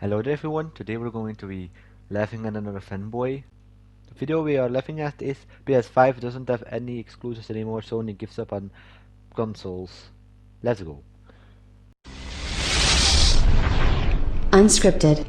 Hello there everyone, today we're going to be laughing at another fanboy. The video we are laughing at is PS5 doesn't have any exclusives anymore, Sony gives up on consoles. Let's go. Unscripted.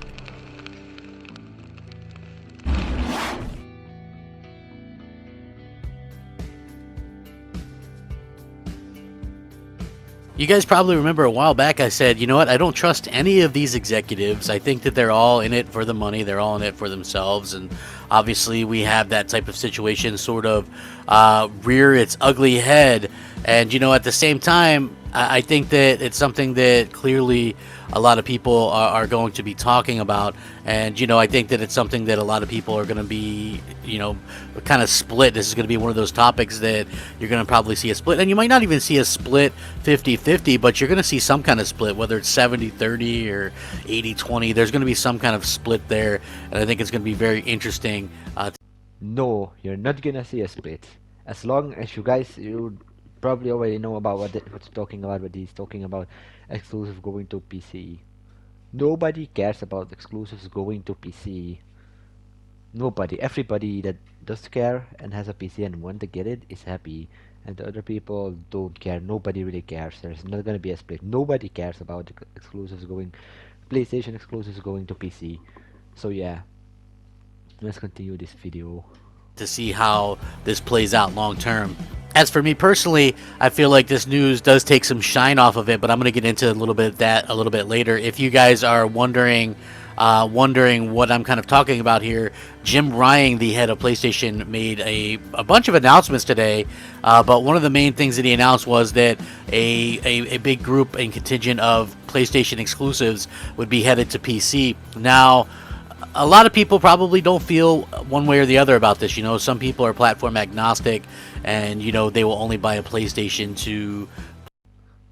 You guys probably remember a while back I said, you know what, I don't trust any of these executives. I think that they're all in it for the money, they're all in it for themselves, and obviously we have that type of situation sort of rear its ugly head. And, at the same time, I think that it's something that clearly a lot of people are going to be talking about. And, I think that it's something that a lot of people are going to be, kind of split. This is going to be one of those topics that you're going to probably see a split. And you might not even see a split 50-50, but you're going to see some kind of split, whether it's 70-30 or 80-20. There's going to be some kind of split there. And I think it's going to be very interesting. No, you're not gonna see a split. As long as you probably already know about what's talking about, what he's talking about exclusive going to PC. Nobody cares about exclusives going to PC. Nobody. Everybody that does care and has a PC and want to get it is happy. And the other people don't care. Nobody really cares. There's not gonna be a split. Nobody cares about the exclusives going, PlayStation exclusives going to PC. So yeah, let's continue this video. To see how this plays out long term. As for me personally, I feel like this news does take some shine off of it, but I'm going to get into a little bit of that a little bit later. If you guys are wondering what I'm kind of talking about here, Jim Ryan, the head of PlayStation, made a bunch of announcements today, but one of the main things that he announced was that a big group and contingent of PlayStation exclusives would be headed to PC. Now, a lot of people probably don't feel one way or the other about this. Some people are platform agnostic, and they will only buy a PlayStation to.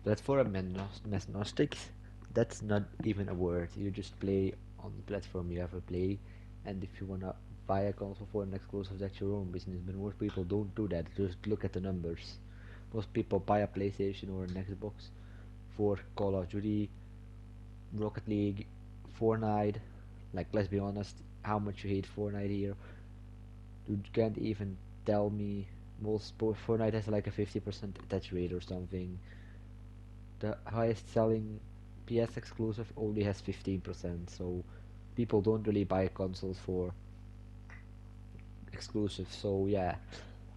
Platform agnostics, that's not even a word. You just play on the platform you ever play, and if you wanna buy a console for an exclusive, that's your own business. But most people don't do that. Just look at the numbers. Most people buy a PlayStation or an Xbox for Call of Duty, Rocket League, Fortnite. Like, let's be honest, how much you hate Fortnite here. You can't even tell me. Most Fortnite has like a 50% attach rate or something. The highest selling PS exclusive only has 15%, so people don't really buy consoles for exclusives. So yeah,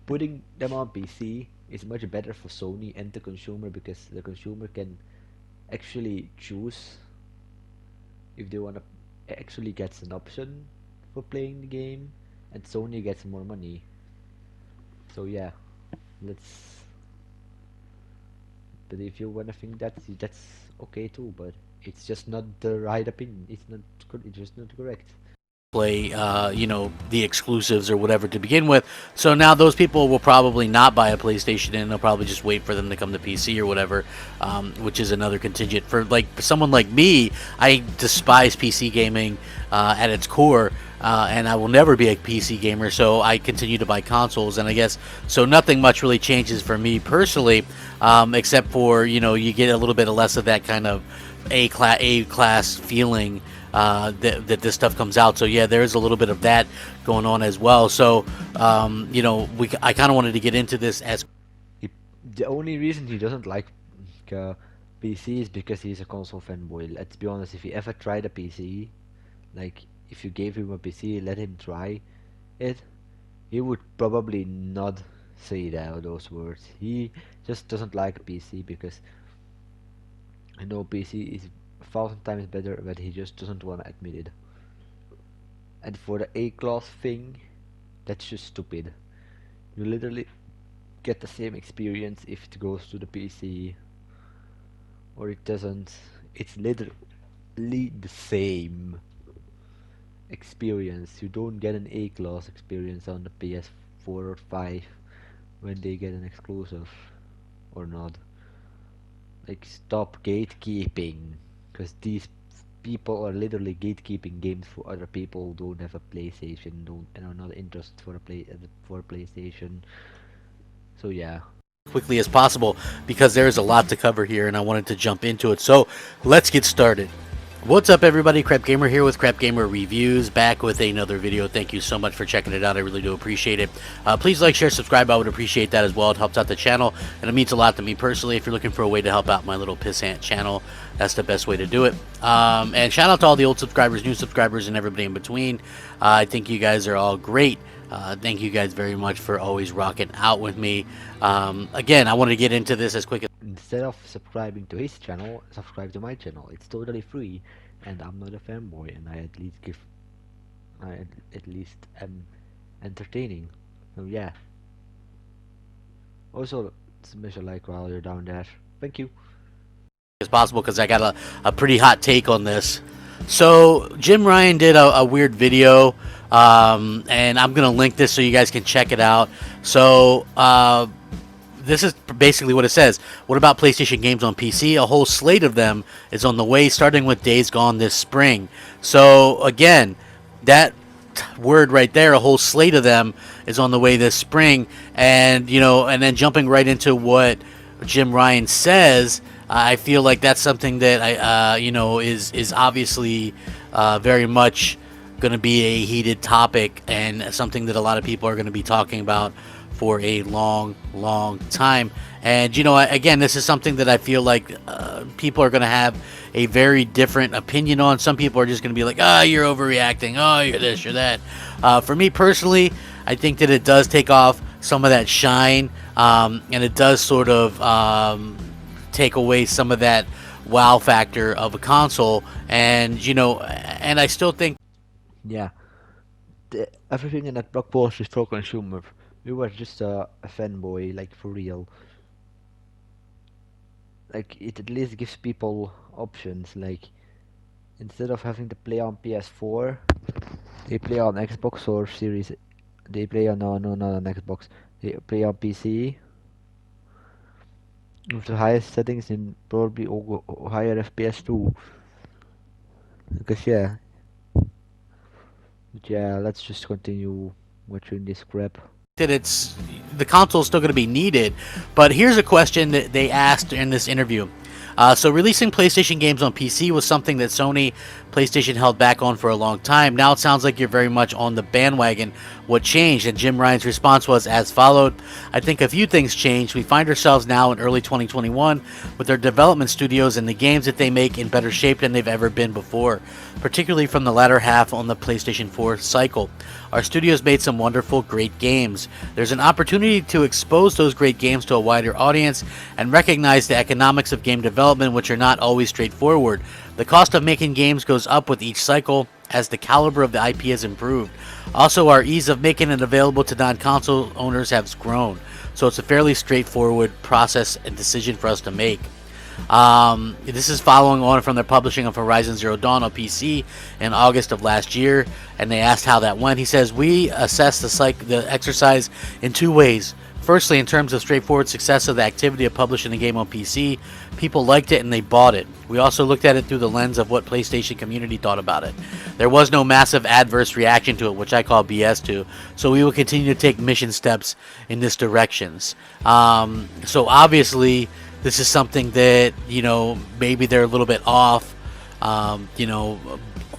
putting them on PC is much better for Sony and the consumer, because the consumer can actually choose if they wanna actually gets an option for playing the game, and Sony gets more money. So yeah, let's. But if you wanna think that's okay too, but it's just not the right opinion. It's not good. It's just not correct. Play the exclusives or whatever to begin with. So now those people will probably not buy a PlayStation, and they'll probably just wait for them to come to PC or whatever, which is another contingent. For someone like me, I despise PC gaming at its core, and I will never be a PC gamer, so I continue to buy consoles. And I guess so nothing much really changes for me personally, except for you get a little bit less of that kind of A class feeling that this stuff comes out. So yeah, there is a little bit of that going on as well. So I kind of wanted to get into this as The only reason he doesn't like uh, PC is because he's a console fanboy. Let's be honest. If he ever tried a PC, like if you gave him a PC, let him try it, he would probably not say those words. He just doesn't like a PC because I know PC is 1,000 times better, but he just doesn't want to admit it. And for the A class thing, that's just stupid. You literally get the same experience if it goes to the PC or it doesn't. It's literally the same experience. You don't get an A class experience on the PS4 or 5 when they get an exclusive or not. Like, stop gatekeeping, because these people are literally gatekeeping games for other people who don't have a PlayStation, don't and are not interested for a PlayStation. So yeah. quickly as possible because there is a lot to cover here, and I wanted to jump into it. So let's get started. What's up, everybody? Crap Gamer here with Crap Gamer Reviews, back with another video. Thank you so much for checking it out. I really do appreciate it. Please like, share, subscribe. I would appreciate that as well. It helps out the channel, and it means a lot to me personally. If you're looking for a way to help out my little pissant channel, that's the best way to do it. And shout out to all the old subscribers, new subscribers, and everybody in between. I think you guys are all great. Thank you guys very much for always rocking out with me. Again, I wanted to get into this as quick as Instead of subscribing to his channel, subscribe to my channel. It's totally free, and I'm not a fanboy, and I at least am entertaining. So yeah. Also, smash a like while you're down there. Thank you. possible, because I got a pretty hot take on this. So Jim Ryan did a weird video, and I'm gonna link this so you guys can check it out. So this is basically what it says. What about PlayStation games on PC? A whole slate of them is on the way, starting with Days Gone this spring. So again, that word right there, a whole slate of them is on the way this spring. And and then jumping right into what Jim Ryan says, I feel like that's something that is obviously very much going to be a heated topic, and something that a lot of people are going to be talking about for a long time. And again, this is something that I feel like people are going to have a very different opinion on. Some people are just going to be like, you're overreacting, you're this, you're that. For me personally, I think that it does take off some of that shine, and it does sort of take away some of that wow factor of a console. And and I still think Yeah, everything in that blog post is pro consumer. You were just a fanboy, like for real. Like it at least gives people options. Like instead of having to play on PS4, they play on Xbox or Series. They play on no not on Xbox. They play on PC with the highest settings and probably higher FPS too. Because yeah, but yeah, let's just continue watching this crap. that it's the console is still going to be needed. But here's a question that they asked in this interview. So releasing PlayStation games on PC was something that Sony PlayStation held back on for a long time. Now it sounds like you're very much on the bandwagon. What changed? And Jim Ryan's response was as followed. I think a few things changed. We find ourselves now in early 2021 with our development studios and the games that they make in better shape than they've ever been before, particularly from the latter half on the PlayStation 4 cycle. Our studios made some wonderful, great games. There's an opportunity to expose those great games to a wider audience and recognize the economics of game development, which are not always straightforward. The cost of making games goes up with each cycle as the caliber of the IP has improved. Also, our ease of making it available to non-console owners has grown. So it's a fairly straightforward process and decision for us to make. This is following on from their publishing of Horizon Zero Dawn on PC in August of last year, and they asked how that went. He says, we assess the exercise in two ways. Firstly, in terms of straightforward success of the activity of publishing the game on PC, people liked it and they bought it. We also looked at it through the lens of what PlayStation community thought about it. There was no massive adverse reaction to it, which I call BS to, so we will continue to take mission steps in this directions. So obviously, this is something that, maybe they're a little bit off,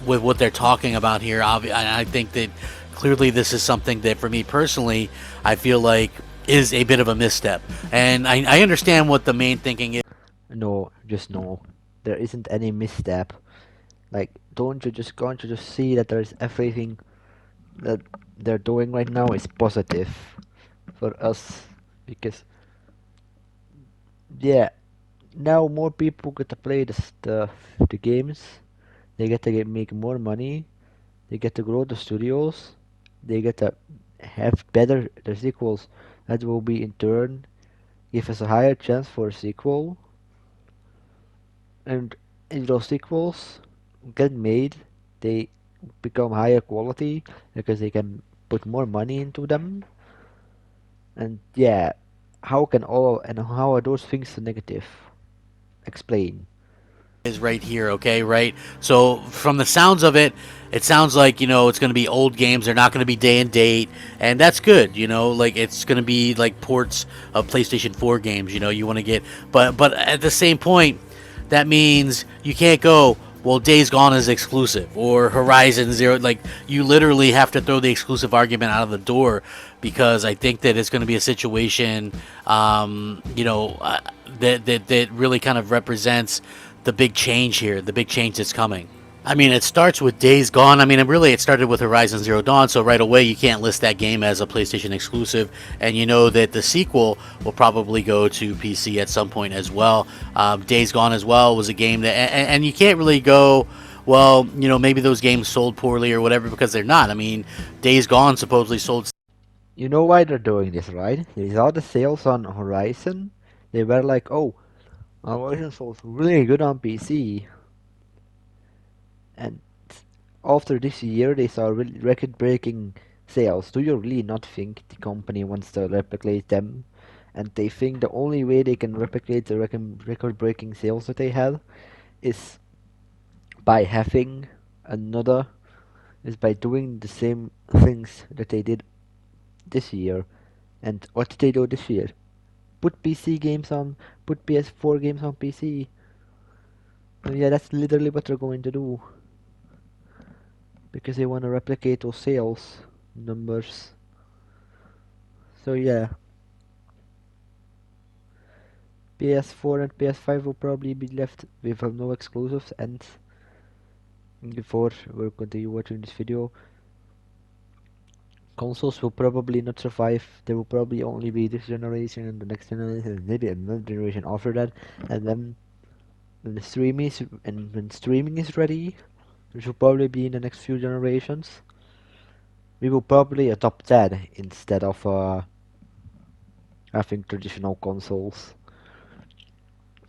with what they're talking about here. I think that clearly this is something that, for me personally, I feel like is a bit of a misstep. And I understand what the main thinking is. No, just no. There isn't any misstep. Like, can't you just see that there's everything that they're doing right now is positive for us, because yeah, now more people get to play the games. They get to make more money. They get to grow the studios. They get to have better the sequels. That will be in turn give us a higher chance for a sequel. And if those sequels get made, they become higher quality because they can put more money into them. And yeah, how are those things negative? Explain. Is right here, okay, right? So from the sounds of it, it sounds like it's going to be old games. They're not going to be day and date, and that's good. Like it's going to be like ports of PlayStation 4 games. You want to get, but at the same point, that means you can't go, well, Days Gone is exclusive, or Horizon Zero. Like, you literally have to throw the exclusive argument out of the door, because I think that it's going to be a situation, that really kind of represents the big change here, the big change that's coming. I mean, it starts with Days Gone. I mean, really, it started with Horizon Zero Dawn, so right away you can't list that game as a PlayStation exclusive, and you know that the sequel will probably go to PC at some point as well. Days Gone as well was a game that, and you can't really go, well, maybe those games sold poorly or whatever, because they're not. I mean, Days Gone supposedly sold. You know why they're doing this, right? They saw the sales on Horizon. They were like, oh, Horizon sold really good on PC. And after this year, they saw really record-breaking sales. Do you really not think the company wants to replicate them? And they think the only way they can replicate the record-breaking sales that they had is by having another, is by doing the same things that they did this year. And what did they do this year? Put PC games on, put PS4 games on PC. So yeah, that's literally what they're going to do. Because they want to replicate those sales numbers. So yeah, PS4 and PS5 will probably be left with no exclusives, and before we continue watching this video, consoles will probably not survive. There will probably only be this generation and the next generation, and maybe another generation after that, and then when streaming is ready, which will probably be in the next few generations, we will probably adopt that instead of having traditional consoles.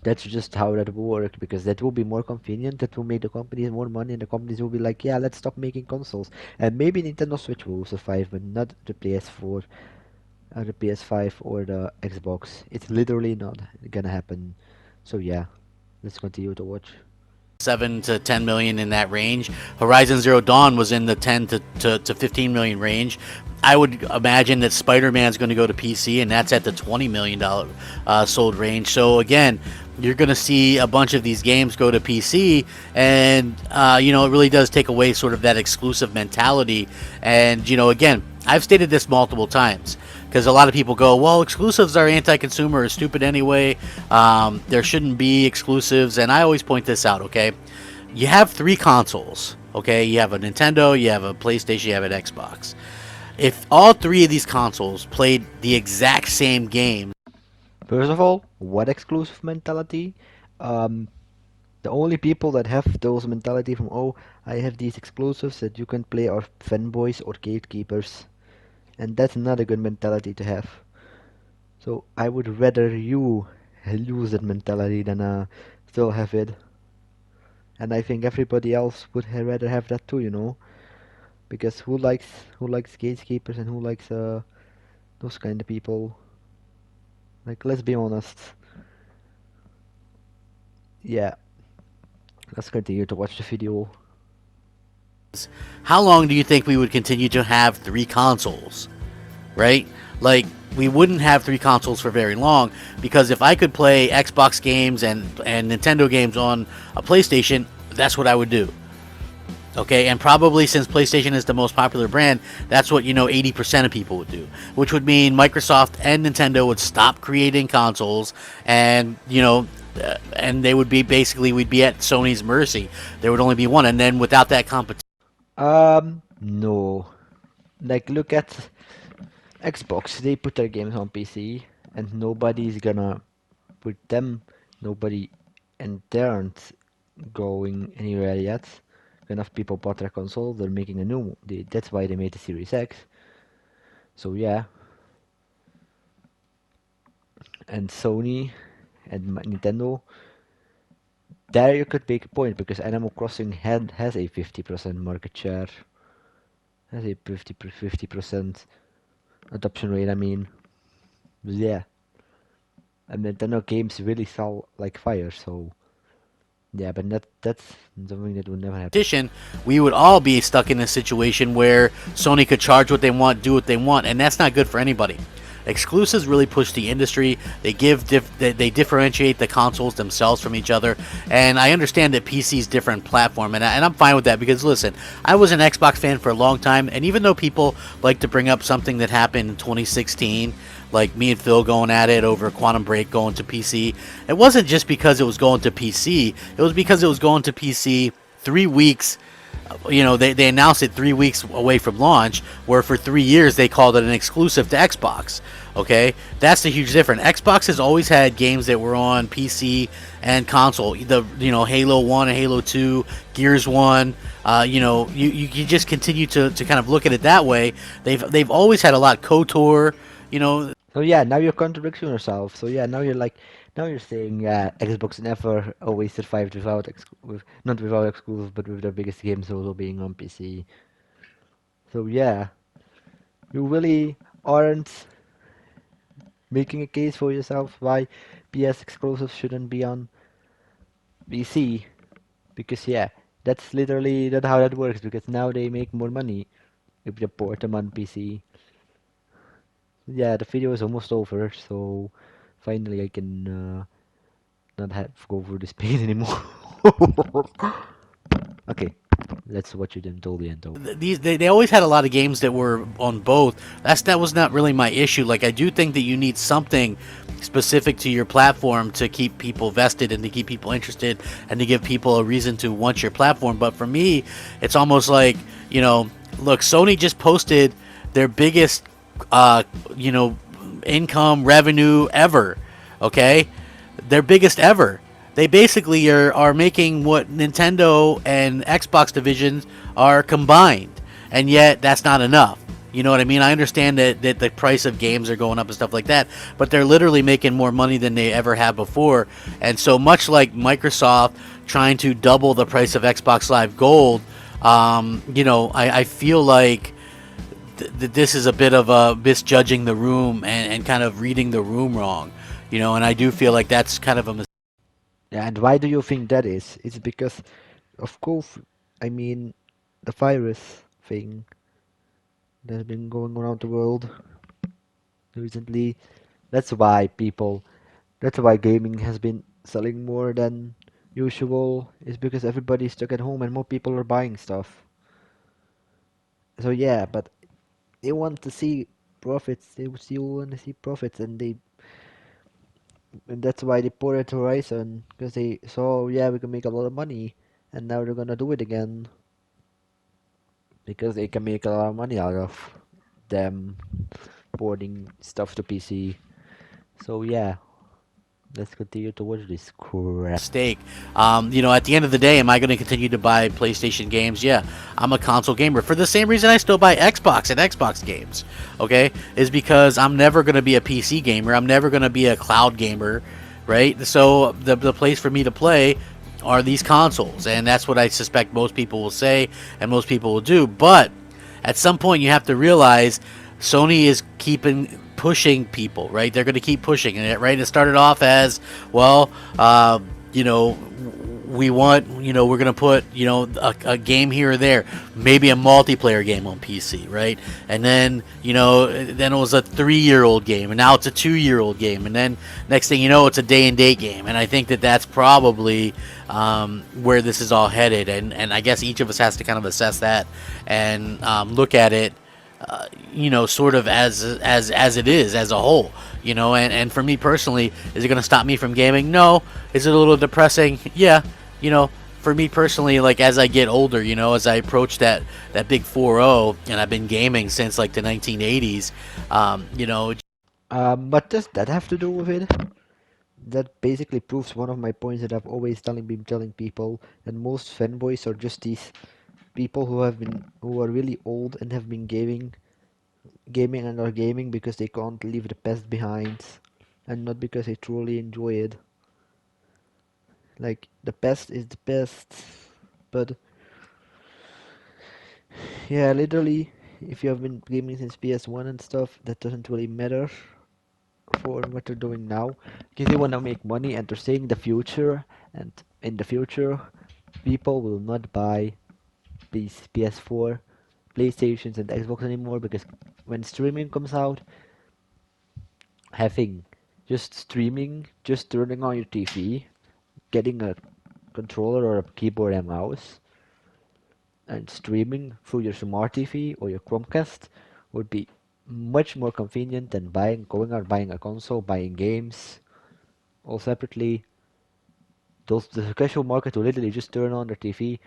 That's just how that will work, because that will be more convenient, that will make the companies more money, and the companies will be like, yeah, let's stop making consoles. And maybe Nintendo Switch will survive, but not the PS4, or the PS5, or the Xbox. It's literally not gonna happen. So yeah, let's continue to watch. 7 to 10 million in that range. Horizon Zero Dawn was in the 10 to 15 million range. I would imagine that Spider-Man's going to go to PC, and that's at the $20 million sold range. So again, you're going to see a bunch of these games go to PC, and it really does take away sort of that exclusive mentality. And again, I've stated this multiple times, because a lot of people go, well, exclusives are anti-consumer or stupid anyway. There shouldn't be exclusives, and I always point this out, okay? You have 3 consoles, okay? You have a Nintendo, you have a PlayStation, you have an Xbox. If all 3 of these consoles played the exact same game. First of all, what exclusive mentality? Um, the only people that have those mentality from, oh, I have these exclusives that you can play are fanboys or gatekeepers. And that's not a good mentality to have. So I would rather you lose that mentality than still have it. And I think everybody else would rather have that too, because who likes gatekeepers, and who likes those kind of people? Like, let's be honest. Yeah, let's continue to watch the video. How long do you think we would continue to have 3 consoles? Right? Like, we wouldn't have 3 consoles for very long, because if I could play Xbox games and Nintendo games on a PlayStation, that's what I would do. Okay, and probably since PlayStation is the most popular brand, that's what 80% of people would do, which would mean Microsoft and Nintendo would stop creating consoles, and and they would be basically, we'd be at Sony's mercy. There would only be one, and then without that competition. No. Like, look at Xbox. They put their games on PC, and nobody's gonna put them. Nobody, and they aren't going anywhere yet. Enough people bought their console. They're making a new. That's why they made the Series X. So yeah. And Sony and Nintendo. There you could make a point, because Animal Crossing has a 50% market share. Has a 50% adoption rate, I mean. Yeah. And Nintendo games really sell like fire, so yeah, but that's something that would never happen. We would all be stuck in a situation where Sony could charge what they want, do what they want, and that's not good for anybody. exclusives really push the industry. They differentiate the consoles themselves from each other. And I understand that PC's different platform, and I'm fine with that because listen, I was an Xbox fan for a long time, and even though people like to bring up something that happened in 2016, like me and Phil going at it over Quantum Break going to PC, it wasn't just because it was going to PC. It was because it was going to PC 3 weeks. They announced it 3 weeks away from launch, where for 3 years they called it an exclusive to Xbox. Okay, that's the huge difference. Xbox has always had games that were on PC and console. Halo 1 and Halo 2, Gears 1. You just continue to kind of look at it that way. They've always had a lot. KOTOR. You know, So yeah, now you're contradicting yourself. So yeah, now you're saying yeah, Xbox never always survived without not without exclusive, but with their biggest games also being on PC. So yeah, you really aren't making a case for yourself why PS exclusives shouldn't be on PC. Because yeah, that's literally that how that works. Because now they make more money if they port them on PC. Yeah, the video is almost over, so finally I can not have go through this pain anymore. Okay, let's watch it and totally end over. they always had a lot of games that were on both. That was not really my issue. Like I do think that you need something specific to your platform to keep people vested and to keep people interested and to give people a reason to want your platform. But for me, it's almost like look, Sony just posted their biggest uh, you know income revenue ever. Okay, their biggest ever. They basically are making what Nintendo and Xbox divisions are combined, and yet that's not enough. You know what I mean? I understand that the price of games are going up and stuff like that, but they're literally making more money than they ever have before. And so much like Microsoft trying to double the price of Xbox Live Gold, I feel like this is a bit of a misjudging the room and kind of reading the room wrong. And I do feel like that's kind of a mistake. Yeah, and why do you think that is? It's because, of course, I mean, the virus thing that's been going around the world recently. That's why people, that's why gaming has been selling more than usual. Is because everybody's stuck at home and more people are buying stuff. So yeah, but they want to see profits. They still want to see profits, and that's why they ported Horizon because they saw yeah we can make a lot of money, and now they're gonna do it again because they can make a lot of money out of them porting stuff to PC. So yeah, let's continue to watch this crap. At the end of the day, am I going to continue to buy PlayStation games? Yeah, I'm a console gamer. For the same reason I still buy Xbox and Xbox games, okay? Is because I'm never going to be a PC gamer. I'm never going to be a cloud gamer, right? So the place for me to play are these consoles, and that's what I suspect most people will say and most people will do. But at some point, you have to realize Sony is keeping pushing people, right? They're going to keep pushing it, right? It started off as, well, you know, we want, we're going to put, a game here or there, maybe a multiplayer game on PC, right? And then, then it was a 3-year-old game, and now it's a 2-year-old game, and then next thing you know, it's a day and date game. And I think that that's probably where this is all headed. And I guess each of us has to kind of assess that and look at it sort of as it is as a whole, and for me personally, is it going to stop me from gaming? No. Is it a little depressing? Yeah. For me personally, like as I get older, as I approach that big 4-0, and I've been gaming since like the 1980s, But does that have to do with it? That basically proves one of my points that I've always been telling people that most fanboys are just these people who are really old and have been gaming and are gaming because they can't leave the past behind and not because they truly enjoy it. Like the past is the past, but yeah, literally, if you have been gaming since PS1 and stuff, that doesn't really matter for what they're doing now because they want to make money and they're saying the future, and in the future, people will not buy these PS4, PlayStations, and Xbox anymore because when streaming comes out, having just streaming, just turning on your TV, getting a controller or a keyboard and mouse, and streaming through your smart TV or your Chromecast would be much more convenient than going out buying a console, buying games all separately. The casual market will literally just turn on their TV,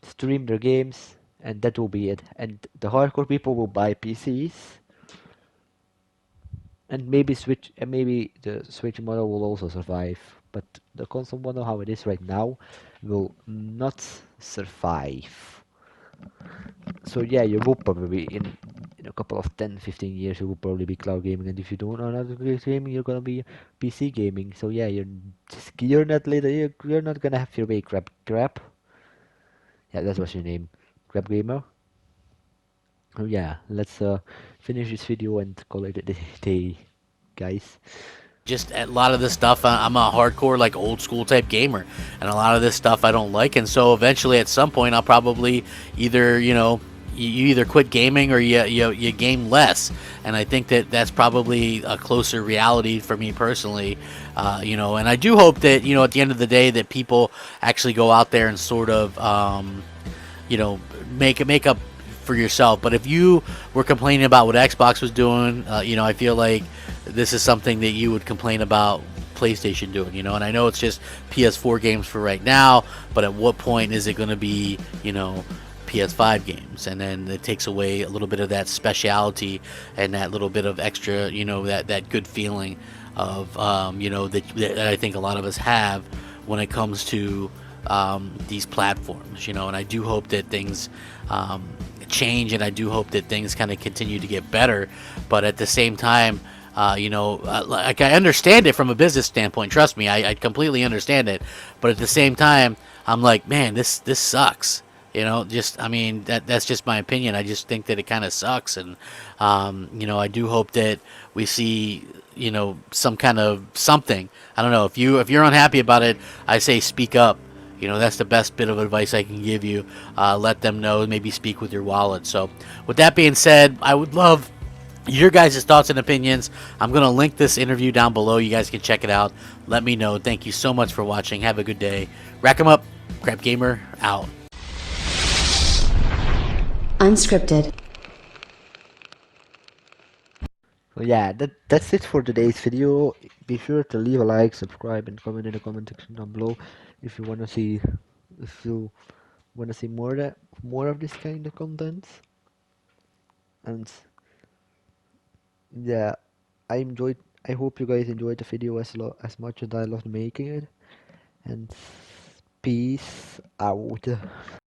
stream their games, and that will be it. And the hardcore people will buy PCs, and maybe the Switch model will also survive. But the console model, how it is right now, will not survive. So yeah, you will probably in a couple of 10, 15 years you will probably be cloud gaming, and if you don't know how to cloud gaming, you're gonna be PC gaming. So yeah, you're not later you're not gonna have your way crap. Yeah, that was your name, crap gamer. Oh yeah, let's finish this video and call it a day, guys. Just a lot of this stuff, I'm a hardcore, like, old school type gamer, and a lot of this stuff I don't like. And so eventually, at some point, I'll probably either, you either quit gaming or you game less. And I think that that's probably a closer reality for me personally. And I do hope that, at the end of the day, that people actually go out there and sort of, you know, make up for yourself. But if you were complaining about what Xbox was doing, I feel like this is something that you would complain about PlayStation doing. And I know it's just PS4 games for right now, but at what point is it going to be, PS5 games? And then it takes away a little bit of that speciality and that little bit of extra, that good feeling of, that I think a lot of us have when it comes to these platforms. And I do hope that things change, and I do hope that things kind of continue to get better. But at the same time, like, I understand it from a business standpoint. Trust me, I completely understand it. But at the same time, I'm like, man, this sucks. Just, I mean, that's just my opinion. I just think that it kind of sucks. And I do hope that we see, some kind of something. I don't know, if you're unhappy about it, I say speak up. That's the best bit of advice I can give you. Let them know. Maybe speak with your wallet. So, with that being said, I would love your guys' thoughts and opinions. I'm going to link this interview down below. You guys can check it out. Let me know. Thank you so much for watching. Have a good day. Rack 'em up. Crap Gamer out. Unscripted. So yeah, that's it for today's video. Be sure to leave a like, subscribe, and comment in the comment section down below if you wanna see more of this kind of content. And yeah, I enjoyed. I hope you guys enjoyed the video as much as I loved making it. And peace out.